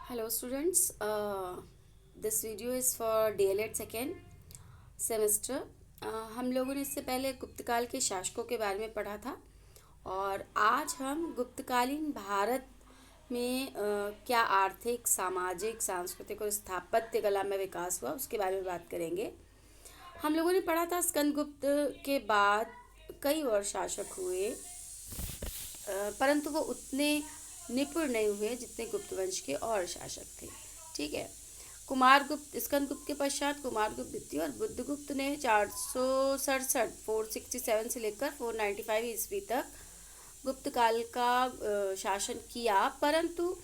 Hello students, this video is for DLED second semester. हम लोगों ने इससे पहले गुप्तकाल के शासकों के बारे में पढ़ा था और आज हम गुप्तकालीन भारत में क्या आर्थिक, सामाजिक, सांस्कृतिक और स्थापत्य कला में विकास हुआ उसके बारे में बात करेंगे। हम लोगों ने पढ़ा था स्कंदगुप्त के बाद कई और शासक हुए, परंतु वो उतने निपुण नहीं हुए जितने गुप्त वंश के और शासक थे। ठीक है। कुमारगुप्त, स्कंदगुप्त के पश्चात कुमारगुप्त द्वितीय और बुद्धगुप्त ने 467 से लेकर 495 ईस्वी तक गुप्त काल का शासन किया, परंतु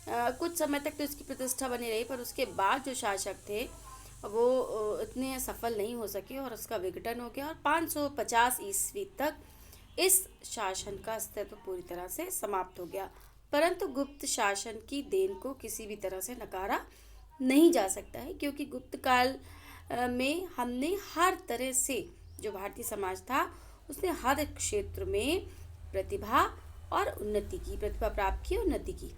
कुछ समय तक तो इसकी प्रतिष्ठा बनी रही, पर उसके बाद जो शासक थे वो इतने सफल नहीं हो सके और उसका विघटन हो गया और 550 ईस्वी तक इस शासन का अस्तित्व पूरी तरह से समाप्त हो गया। परंतु गुप्त शासन की देन को किसी भी तरह से नकारा नहीं जा सकता है, क्योंकि गुप्त काल में हमने हर तरह से, जो भारतीय समाज था उसने हर एक क्षेत्र में प्रतिभा और उन्नति की, प्रतिभा प्राप्त की, उन्नति की।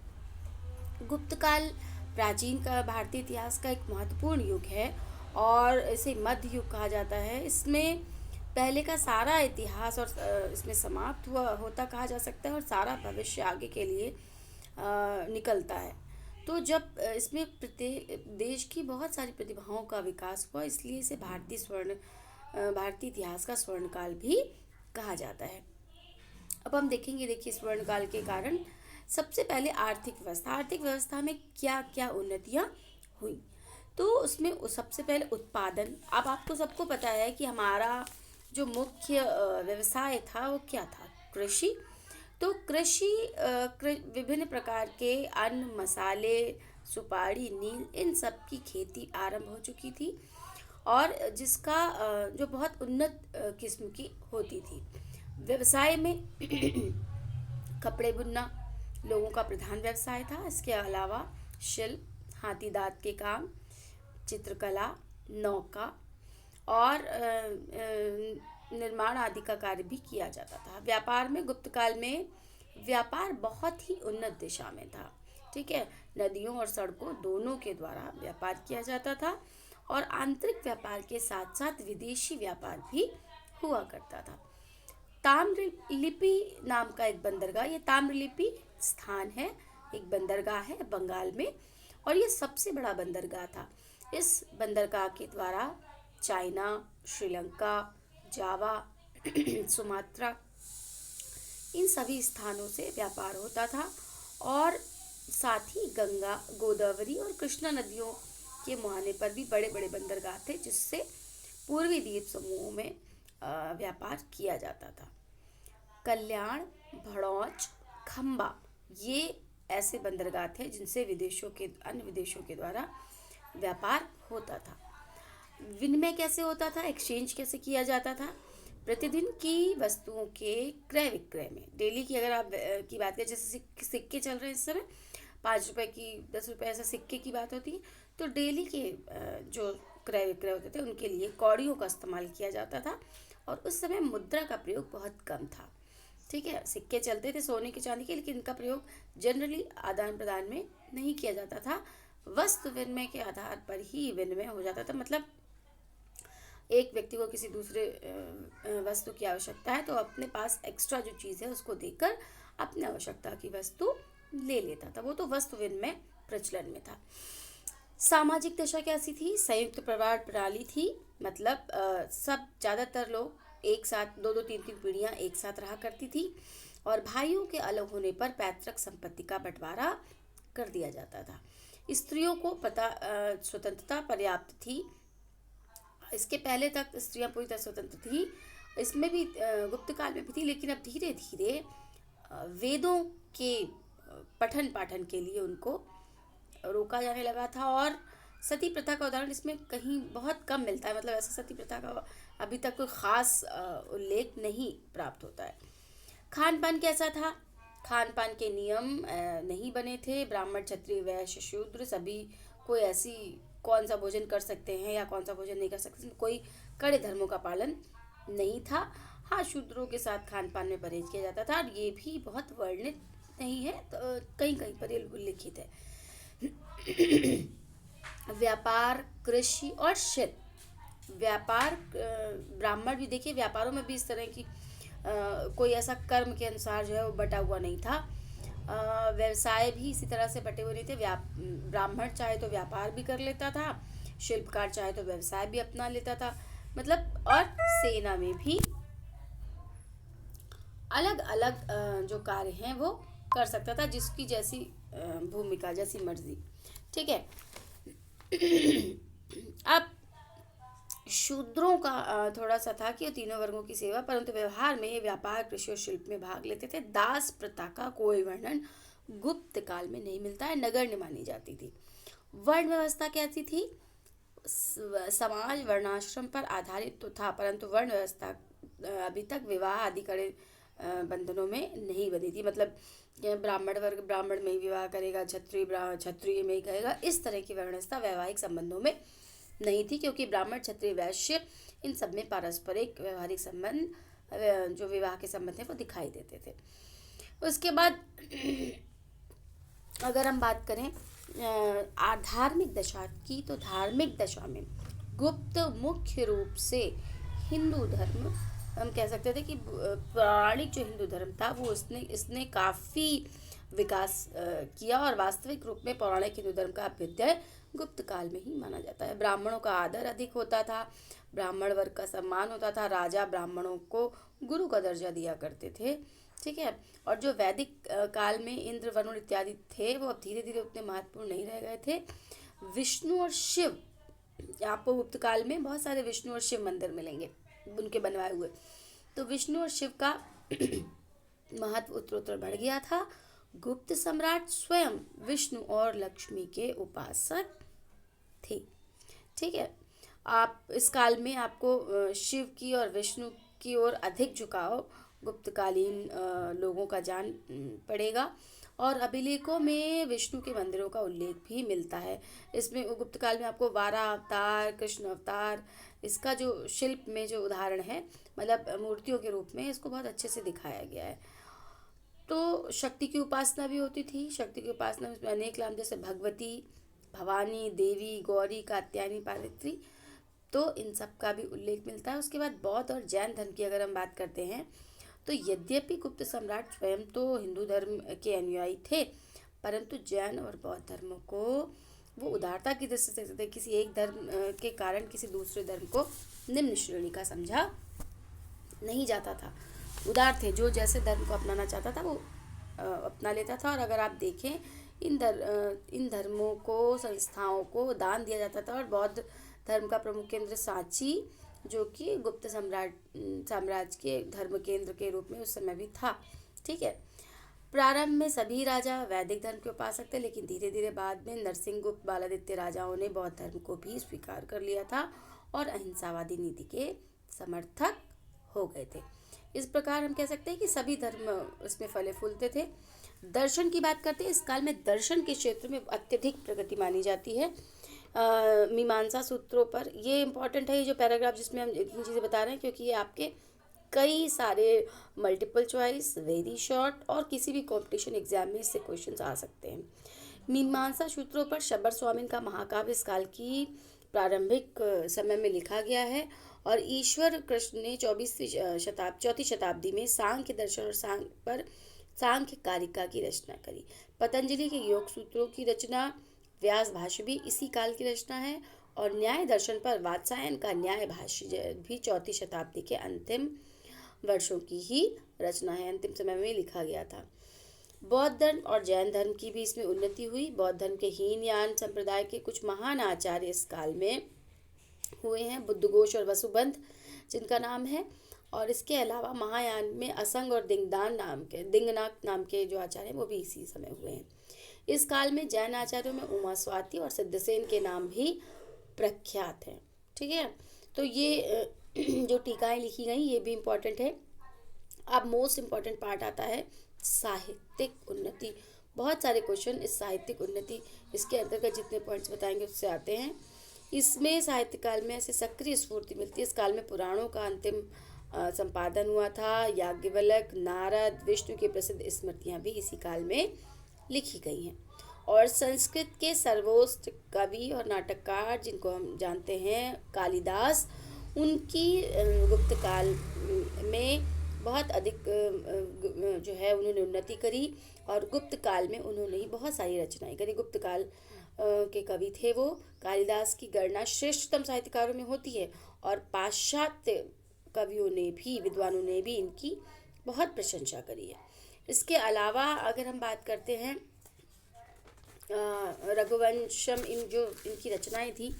गुप्त काल प्राचीन का भारतीय इतिहास का एक महत्वपूर्ण युग है और इसे मध्य युग कहा जाता है। इसमें पहले का सारा इतिहास और इसमें समाप्त हुआ होता कहा जा सकता है और सारा भविष्य आगे के लिए निकलता है। तो जब इसमें प्रत्येक देश की बहुत सारी प्रतिभाओं का विकास हुआ, इसलिए इसे भारतीय इतिहास का स्वर्ण काल भी कहा जाता है। अब हम देखेंगे, देखिए स्वर्ण काल के कारण सबसे पहले आर्थिक व्यवस्था में क्या क्या उन्नतियाँ हुई। तो उसमें सबसे पहले उत्पादन। अब आपको सबको पता है कि हमारा जो मुख्य व्यवसाय था वो क्या था, कृषि। तो कृषि विभिन्न प्रकार के अन्न, मसाले, सुपारी, नील, इन सब की खेती आरंभ हो चुकी थी और जिसका जो बहुत उन्नत किस्म की होती थी। व्यवसाय में कपड़े बुनना लोगों का प्रधान व्यवसाय था। इसके अलावा शिल्प, हाथी दांत के काम, चित्रकला, नौका और निर्माण आदि का कार्य भी किया जाता था। व्यापार में गुप्त काल में व्यापार बहुत ही उन्नत दिशा में था। ठीक है। नदियों और सड़कों दोनों के द्वारा व्यापार किया जाता था और आंतरिक व्यापार के साथ साथ विदेशी व्यापार भी हुआ करता था। ताम्रलिपि नाम का एक बंदरगाह, ये ताम्रलिपि स्थान है, एक बंदरगाह है बंगाल में और ये सबसे बड़ा बंदरगाह था। इस बंदरगाह के द्वारा चाइना, श्रीलंका, जावा, सुमात्रा, इन सभी स्थानों से व्यापार होता था और साथ ही गंगा, गोदावरी और कृष्णा नदियों के मुहाने पर भी बड़े बड़े बंदरगाह थे, जिससे पूर्वी द्वीप समूहों में व्यापार किया जाता था। कल्याण, भड़ौच, खंबा, ये ऐसे बंदरगाह थे जिनसे अन्य विदेशों के द्वारा व्यापार होता था। विनिमय कैसे होता था, एक्सचेंज कैसे किया जाता था। प्रतिदिन की वस्तुओं के क्रय विक्रय में, डेली की अगर आप की बात करें, जैसे सिक्के चल रहे हैं इस समय, 5 रुपए की, 10 रुपए, ऐसा सिक्के की बात होती है, तो डेली के जो क्रय विक्रय होते थे उनके लिए कौड़ियों का इस्तेमाल किया जाता था और उस समय मुद्रा का प्रयोग बहुत कम था। ठीक है। सिक्के चलते थे सोने के, चांदी के, लेकिन इनका प्रयोग जनरली आदान प्रदान में नहीं किया जाता था। वस्तु विनिमय के आधार पर ही विनिमय हो जाता था। मतलब एक व्यक्ति को किसी दूसरे वस्तु की आवश्यकता है तो अपने पास एक्स्ट्रा जो चीज़ है उसको देकर अपने आवश्यकता की वस्तु ले लेता था। वो तो वस्तु विनिमय प्रचलन में था। सामाजिक दशा कैसी थी, संयुक्त परिवार प्रणाली थी। मतलब सब, ज़्यादातर लोग एक साथ, दो दो तीन तीन पीढ़ियाँ एक साथ रहा करती थी और भाइयों के अलग होने पर पैतृक संपत्ति का बंटवारा कर दिया जाता था। स्त्रियों को स्वतंत्रता पर्याप्त थी। इसके पहले तक स्त्रियां पूरी तरह स्वतंत्र थी, इसमें भी गुप्त काल में भी थी, लेकिन अब धीरे धीरे वेदों के पठन पाठन के लिए उनको रोका जाने लगा था और सती प्रथा का उदाहरण इसमें कहीं बहुत कम मिलता है। मतलब ऐसा सती प्रथा का अभी तक कोई ख़ास उल्लेख नहीं प्राप्त होता है। खान पान कैसा था, खान पान के नियम नहीं बने थे। ब्राह्मण, क्षत्रिय, वैश्य, शूद्र सभी कोई ऐसी कौन सा भोजन कर सकते हैं या कौन सा भोजन नहीं कर सकते, कोई कड़े धर्मों का पालन नहीं था। हाँ, शूद्रों के साथ खान पान में परहेज किया जाता था और ये भी बहुत वर्णित नहीं है, तो कहीं कहीं पर ये उल्लिखित है। व्यापार, कृषि और शिल्प। व्यापार, ब्राह्मण भी देखिए, व्यापारों में भी इस तरह की कोई ऐसा कर्म के अनुसार जो है वो बटा हुआ नहीं था। व्यवसाय भी इसी तरह से बटे हुए नहीं थे। ब्राह्मण चाहे तो व्यापार भी कर लेता था, शिल्पकार चाहे तो व्यवसाय भी अपना लेता था, मतलब। और सेना में भी अलग अलग जो कार्य हैं वो कर सकता था, जिसकी जैसी भूमिका, जैसी मर्जी। ठीक है। अब शूद्रों का थोड़ा सा था कि वो तीनों वर्गों की सेवा, परंतु व्यवहार में ये व्यापार, कृषि और शिल्प में भाग लेते थे। दास प्रथा का कोई वर्णन गुप्त काल में नहीं मिलता है, नगण्य मानी जाती थी। वर्ण व्यवस्था कैसी थी? समाज वर्णाश्रम पर आधारित तो था, परंतु वर्ण व्यवस्था अभी तक विवाह आदि कड़े बंधनों में नहीं बनी थी। मतलब ब्राह्मण वर्ग ब्राह्मण में ही विवाह करेगा, क्षत्रिय क्षत्रिय में ही करेगा, इस तरह की व्यवस्था वैवाहिक संबंधों में नहीं थी, क्योंकि ब्राह्मण, क्षत्रिय, वैश्य, इन सब में पारस्परिक व्यवहारिक संबंध, जो विवाह के संबंध है, वो दिखाई देते थे। उसके बाद अगर हम बात करें धार्मिक दशा की, तो धार्मिक दशा में गुप्त मुख्य रूप से हिंदू धर्म, हम कह सकते थे कि पौराणिक जो हिंदू धर्म था वो इसने काफ़ी विकास किया, और वास्तविक रूप में पौराणिक हिंदू धर्म का अभ्युदय गुप्त काल में ही माना जाता है। ब्राह्मणों का आदर अधिक होता था, ब्राह्मण वर्ग का सम्मान होता था, राजा ब्राह्मणों को गुरु का दर्जा दिया करते थे। ठीक है। और जो वैदिक काल में इंद्र, वरुण इत्यादि थे, वो अब धीरे धीरे उतने महत्वपूर्ण नहीं रह गए थे। विष्णु और शिव, आपको गुप्त काल में बहुत सारे विष्णु और शिव मंदिर मिलेंगे उनके बनवाए हुए। तो विष्णु और शिव का महत्व उत्तरोत्तर बढ़ गया था। गुप्त सम्राट स्वयं विष्णु और लक्ष्मी के उपासक थे। ठीक है। आप इस काल में आपको शिव की और विष्णु की ओर अधिक झुकाव गुप्तकालीन लोगों का जान पड़ेगा, और अभिलेखों में विष्णु के मंदिरों का उल्लेख भी मिलता है। इसमें गुप्त काल में आपको वाराह अवतार, कृष्ण अवतार, इसका जो शिल्प में जो उदाहरण है, मतलब मूर्तियों के रूप में इसको बहुत अच्छे से दिखाया गया है। तो शक्ति की उपासना भी होती थी। शक्ति की उपासना में अनेक नाम, जैसे भगवती, भवानी, देवी, गौरी, कात्यायनी, पार्वती, तो इन सब का भी उल्लेख मिलता है। उसके बाद बौद्ध और जैन धर्म की अगर हम बात करते हैं, तो यद्यपि गुप्त सम्राट स्वयं तो हिंदू धर्म के अनुयायी थे, परंतु जैन और बौद्ध धर्मों को वो उदारता की दृष्टि से देखते थे। किसी एक धर्म के कारण किसी दूसरे धर्म को निम्न श्रेणी का समझा नहीं जाता था। उदार थे, जो जैसे धर्म को अपनाना चाहता था वो अपना लेता था। और अगर आप देखें, इन धर्मों को, संस्थाओं को दान दिया जाता था। और बौद्ध धर्म का प्रमुख केंद्र सांची, जो कि गुप्त साम्राज्य के धर्म केंद्र के रूप में उस समय भी था। ठीक है। प्रारंभ में सभी राजा वैदिक धर्म के उपासक थे, लेकिन धीरे धीरे बाद में नरसिंहगुप्त, बालादित्य राजाओं ने बौद्ध धर्म को भी स्वीकार कर लिया था और अहिंसावादी नीति के समर्थक हो गए थे। इस प्रकार हम कह सकते हैं कि सभी धर्म इसमें फले फूलते थे। दर्शन की बात करते हैं। इस काल में दर्शन के क्षेत्र में अत्यधिक प्रगति मानी जाती है। मीमांसा सूत्रों पर, ये इम्पॉर्टेंट है, ये जो पैराग्राफ जिसमें हम इतनी चीज़ें बता रहे हैं, क्योंकि ये आपके कई सारे मल्टीपल चॉइस, वेरी शॉर्ट, और किसी भी कॉम्पिटिशन एग्जाम में इससे क्वेश्चंस आ सकते हैं। मीमांसा सूत्रों पर शबर स्वामिन का महाकाव्य इस काल की प्रारंभिक समय में लिखा गया है, और ईश्वर कृष्ण ने चौथी शताब्दी में सांख्य दर्शन और सांख्य कारिका की रचना करी। पतंजलि के योग सूत्रों की रचना, व्यास भाष्य भी इसी काल की रचना है, और न्याय दर्शन पर वात्सायन का न्याय भाष्य भी चौथी शताब्दी के अंतिम वर्षों की ही रचना है, अंतिम समय में लिखा गया था। बौद्ध धर्म और जैन धर्म की भी इसमें उन्नति हुई। बौद्ध धर्म के हीनयान संप्रदाय के कुछ महान आचार्य इस काल में हुए हैं, बुद्धघोष और वसुबंध जिनका नाम है। और इसके अलावा महायान में असंग और दिंगनाक नाम के जो आचार्य हैं वो भी इसी समय हुए हैं। इस काल में जैन आचार्यों में उमा स्वाति और सिद्धसेन के नाम भी प्रख्यात हैं। ठीक है। तो ये जो टीकाएं लिखी गई ये भी इम्पोर्टेंट है। अब मोस्ट इम्पॉर्टेंट पार्ट आता है साहित्यिक उन्नति। बहुत सारे क्वेश्चन इस साहित्यिक उन्नति, इसके अंतर्गत जितने पॉइंट्स बताएंगे उससे आते हैं। इसमें साहित्य काल में ऐसे सक्रिय स्फूर्ति मिलती है। इस काल में पुराणों का अंतिम संपादन हुआ था। याज्ञवल्क्य, नारद, विष्णु की प्रसिद्ध स्मृतियाँ भी इसी काल में लिखी गई हैं। और संस्कृत के सर्वोच्च कवि और नाटककार जिनको हम जानते हैं कालिदास, उनकी गुप्त काल में बहुत अधिक जो है उन्होंने उन्नति करी, और गुप्त काल में उन्होंने ही बहुत सारी रचनाएं करी। गुप्त काल के कवि थे वो। कालिदास की गणना श्रेष्ठतम साहित्यकारों में होती है, और पाश्चात्य कवियों ने भी, विद्वानों ने भी इनकी बहुत प्रशंसा करी है। इसके अलावा अगर हम बात करते हैं रघुवंशम, इन जो इनकी रचनाएं थी,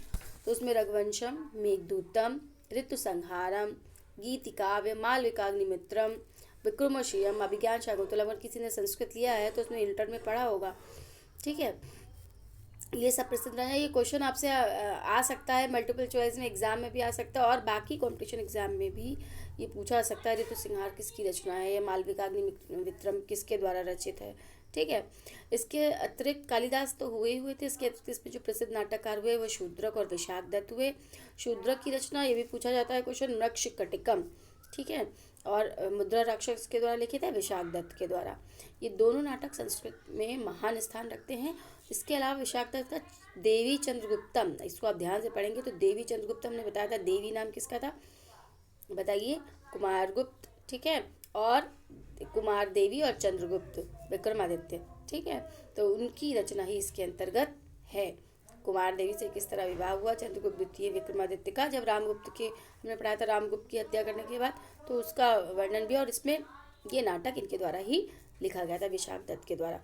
तो उसमें रघुवंशम, मेघदूतम, ऋतु संहारम, गीतिकाव्य, मालविकाग्निमित्रम, विक्रमोर्वशीयम, अभिज्ञान शाकुंतलम। अगर किसी ने संस्कृत लिया है तो उसमें इंटर में पढ़ा होगा, ठीक है। ये सब प्रसिद्ध रहे। ये क्वेश्चन आपसे आ सकता है मल्टीपल चॉइस में, एग्जाम में भी आ सकता है, और बाकी कंपटीशन एग्जाम में भी ये पूछा जा सकता है ऋतु संहार किसकी रचना है, या मालविकाग्निमित्रम किसके द्वारा रचित है, ठीक है। इसके अतिरिक्त कालिदास तो हुए थे, इसके अतिरिक्त इसमें जो प्रसिद्ध नाटककार हुए वो शूद्रक और विशाख दत्त हुए। शूद्रक की रचना ये भी पूछा जाता है क्वेश्चन, मृक्षकटिकम, ठीक है, और मुद्रा राक्षस के द्वारा लिखित है विशाख दत्त के द्वारा। ये दोनों नाटक संस्कृत में महान स्थान रखते हैं। इसके अलावा विशाख दत्त का देवी चंद्रगुप्तम, इसको आप ध्यान से पढ़ेंगे तो देवी चंद्रगुप्तम ने बताया था। देवी नाम किसका था बताइए? कुमारगुप्त, ठीक है, और कुमार देवी और चंद्रगुप्त विक्रमादित्य, ठीक है। तो उनकी रचना ही इसके अंतर्गत है। कुमार देवी से किस तरह विवाह हुआ, चंद्रगुप्त द्वितीय विक्रमादित्य का, जब रामगुप्त के, हमने पढ़ा था रामगुप्त की हत्या करने के बाद, तो उसका वर्णन भी, और इसमें ये नाटक इनके द्वारा ही लिखा गया था, विशाख दत्त के द्वारा।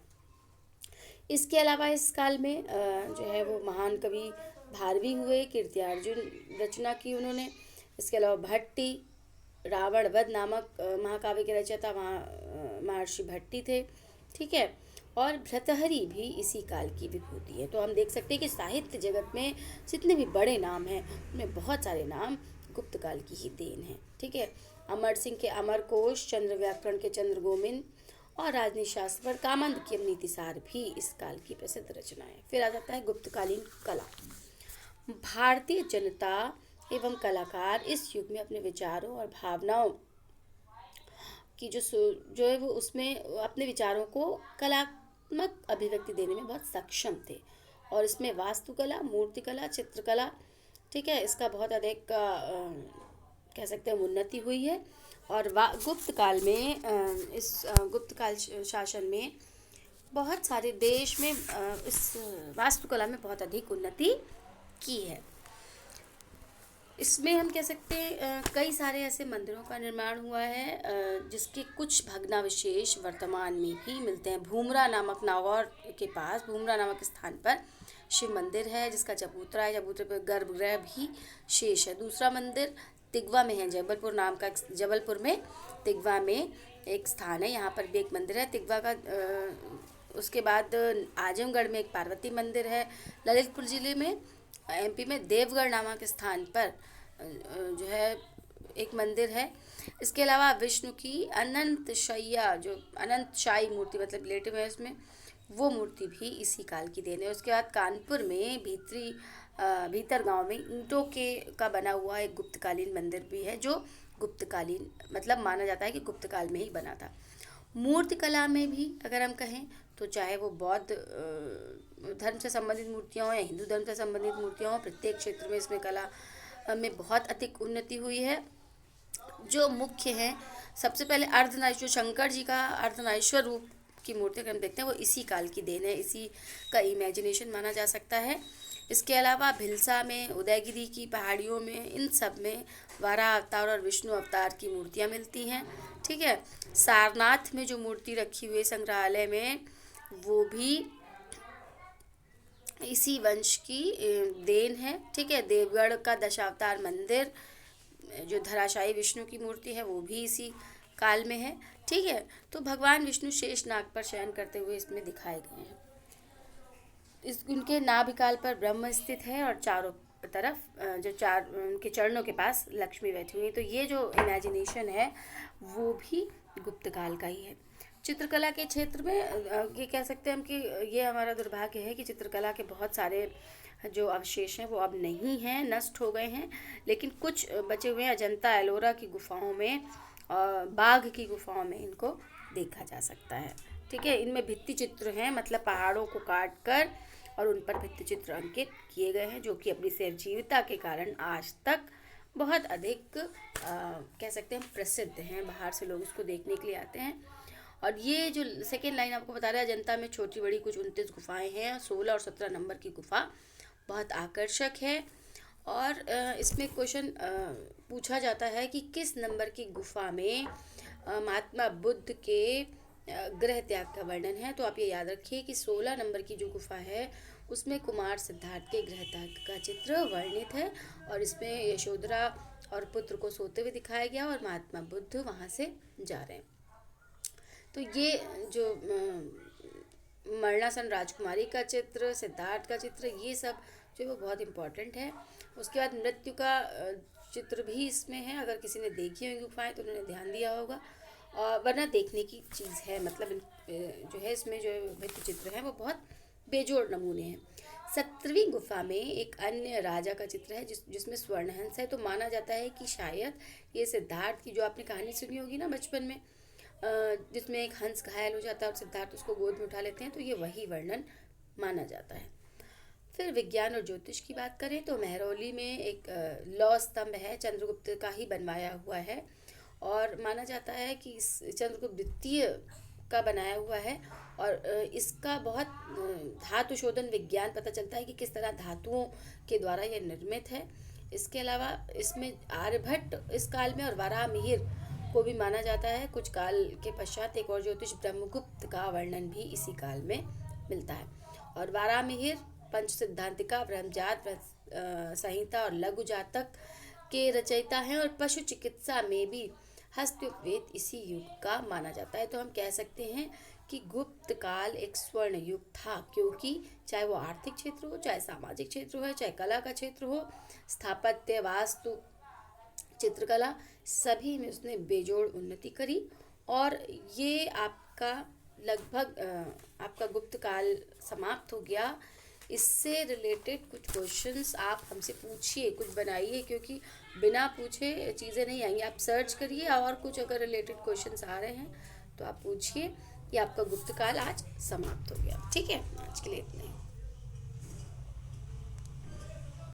इसके अलावा इस काल में जो है वो महान कवि भारवी हुए, कीर्त्यार्जुन रचना की उन्होंने। इसके अलावा भट्टी, रावण वध नामक महाकाव्य के रचयिता महर्षि भट्टी थे, ठीक है, और भर्तृहरि भी इसी काल की विभूति है। तो हम देख सकते हैं कि साहित्य जगत में जितने भी बड़े नाम हैं उनमें बहुत सारे नाम गुप्त काल की ही देन है, ठीक है। अमर सिंह के अमर कोश, चंद्र व्याकरण के चंद्र गोविंद, और राजनीति शास्त्र पर कामंद की नीतिसार भी इस काल की प्रसिद्ध रचना है। फिर आ जाता है गुप्तकालीन कला। भारतीय जनता एवं कलाकार इस युग में अपने विचारों और भावनाओं की जो है वो उसमें अपने विचारों को कलात्मक अभिव्यक्ति देने में बहुत सक्षम थे, और इसमें वास्तुकला, मूर्तिकला, चित्रकला, ठीक है, इसका बहुत अधिक कह सकते हैं उन्नति हुई है। और गुप्त काल में इस गुप्त काल शासन में बहुत सारे देश में इस वास्तुकला में बहुत अधिक उन्नति की है। इसमें हम कह सकते हैं कई सारे ऐसे मंदिरों का निर्माण हुआ है जिसके कुछ भग्नावशेष वर्तमान में भी मिलते हैं। भूमरा नामक, नागौर के पास भूमरा नामक स्थान पर शिव मंदिर है जिसका चबूतरा है, चबूतरे पर गर्भगृह भी शेष है। दूसरा मंदिर तिगवा में है, जबलपुर में तिगवा में एक स्थान है, यहाँ पर भी एक मंदिर है तिगवा का। उसके बाद आजमगढ़ में एक पार्वती मंदिर है। ललितपुर जिले में एमपी में देवगढ़ नामक स्थान पर जो है एक मंदिर है। इसके अलावा विष्णु की अनंत शैया, जो अनंत शाही मूर्ति मतलब रिलेटिव है इसमें, वो मूर्ति भी इसी काल की देन है। उसके बाद कानपुर में भीतर गांव में ईंटों का बना हुआ एक गुप्तकालीन मंदिर भी है, जो गुप्तकालीन मतलब माना जाता है कि गुप्तकाल में ही बना था। मूर्ति कला में भी अगर हम कहें तो चाहे वो बौद्ध धर्म से संबंधित मूर्तियाँ हों या हिंदू धर्म से संबंधित मूर्तियाँ हों, प्रत्येक क्षेत्र में इसमें कला में बहुत अधिक उन्नति हुई है। जो मुख्य हैं, सबसे पहले अर्धनारीश्वर, शंकर जी का अर्धनारीश्वर रूप की मूर्ति अगर हम देखते हैं वो इसी काल की देन है, इसी का इमेजिनेशन माना जा सकता है। इसके अलावा भिलसा में, उदयगिरी की पहाड़ियों में, इन सब में वाराह अवतार और विष्णु अवतार की मूर्तियाँ मिलती हैं, ठीक है। सारनाथ में जो मूर्ति रखी हुई संग्रहालय में, वो भी इसी वंश की देन है, ठीक है। देवगढ़ का दशावतार मंदिर, जो धराशायी विष्णु की मूर्ति है, वो भी इसी काल में है, ठीक है। तो भगवान विष्णु शेष नाग पर शयन करते हुए इसमें दिखाए गए हैं। उनके नाभिकाल पर ब्रह्म स्थित है और चारों तरफ जो चार उनके चरणों के पास लक्ष्मी बैठी हुई। तो ये जो इमेजिनेशन है वो भी गुप्त काल का ही है। चित्रकला के क्षेत्र में ये कह सकते हैं हम कि ये हमारा दुर्भाग्य है कि चित्रकला के बहुत सारे जो अवशेष हैं वो अब नहीं हैं, नष्ट हो गए हैं, लेकिन कुछ बचे हुए हैं। अजंता एलोरा की गुफाओं में, बाघ की गुफाओं में इनको देखा जा सकता है। ठीक है। इनमें भित्ति चित्र हैं, मतलब पहाड़ों को काट कर और उन पर भित्ति चित्र अंकित किए गए हैं, जो कि अपनी सजीवता के कारण आज तक बहुत अधिक कह सकते हैं प्रसिद्ध हैं। बाहर से लोग इसको देखने के लिए आते हैं। और ये जो सेकेंड लाइन आपको बता रहा है, अजंता में छोटी बड़ी कुछ 29 गुफाएं हैं। 16 और 17 नंबर की गुफा बहुत आकर्षक है। और इसमें क्वेश्चन पूछा जाता है कि किस नंबर की गुफा में महात्मा बुद्ध के गृह त्याग का वर्णन है। तो आप ये याद रखिए कि 16 नंबर की जो गुफा है उसमें कुमार सिद्धार्थ के गृह त्याग का चित्र वर्णित है। और इसमें यशोधरा और पुत्र को सोते हुए दिखाया गया और महात्मा बुद्ध वहाँ से जा रहे हैं। तो ये जो मरणासन राजकुमारी का चित्र, सिद्धार्थ का चित्र, ये सब जो है वो बहुत इम्पोर्टेंट है। उसके बाद मृत्यु का चित्र भी इसमें है। अगर किसी ने देखी होंगी गुफाएं तो उन्होंने ध्यान दिया होगा, और वरना देखने की चीज़ है। मतलब जो है इसमें जो भित्ति चित्र है वो बहुत बेजोड़ नमूने हैं। 17वीं गुफा में एक अन्य राजा का चित्र है जिसमें स्वर्णहंस है। तो माना जाता है कि शायद ये सिद्धार्थ की, जो आपने कहानी सुनी होगी ना बचपन में, जिसमें एक हंस घायल हो जाता है और सिद्धार्थ उसको गोद में उठा लेते हैं, तो ये वही वर्णन माना जाता है। फिर विज्ञान और ज्योतिष की बात करें तो मेहरौली में एक लौह स्तंभ है, चंद्रगुप्त का ही बनवाया हुआ है। और माना जाता है कि इस चंद्रगुप्त द्वितीय का बनाया हुआ है। और इसका बहुत धातु शोधन विज्ञान पता चलता है कि किस तरह धातुओं के द्वारा यह निर्मित है। इसके अलावा इसमें आर्यभट्ट इस काल में और वराहमिहिर को भी माना जाता है। कुछ काल के पश्चात एक और ज्योतिष ब्रह्मगुप्त का वर्णन भी इसी काल में मिलता है। और वराहमिहिर पंच सिद्धांतिका, ब्रह्मजात संहिता और लघु जातक के रचयिता हैं। और पशु चिकित्सा में भी हस्तवेद इसी युग का माना जाता है। तो हम कह सकते हैं कि गुप्त काल एक स्वर्ण युग था, क्योंकि चाहे वो आर्थिक क्षेत्र हो, चाहे सामाजिक क्षेत्र हो, चाहे कला का क्षेत्र हो, स्थापत्य, वास्तु, चित्रकला, सभी में उसने बेजोड़ उन्नति करी। और ये आपका लगभग आपका गुप्त काल समाप्त हो गया। इससे रिलेटेड कुछ क्वेश्चंस आप हमसे पूछिए, कुछ बनाइए, क्योंकि बिना पूछे चीज़ें नहीं आएंगी। आप सर्च करिए और कुछ अगर रिलेटेड क्वेश्चंस आ रहे हैं तो आप पूछिए। ये आपका गुप्त काल आज समाप्त हो गया। ठीक है, आज के लिए इतना ही।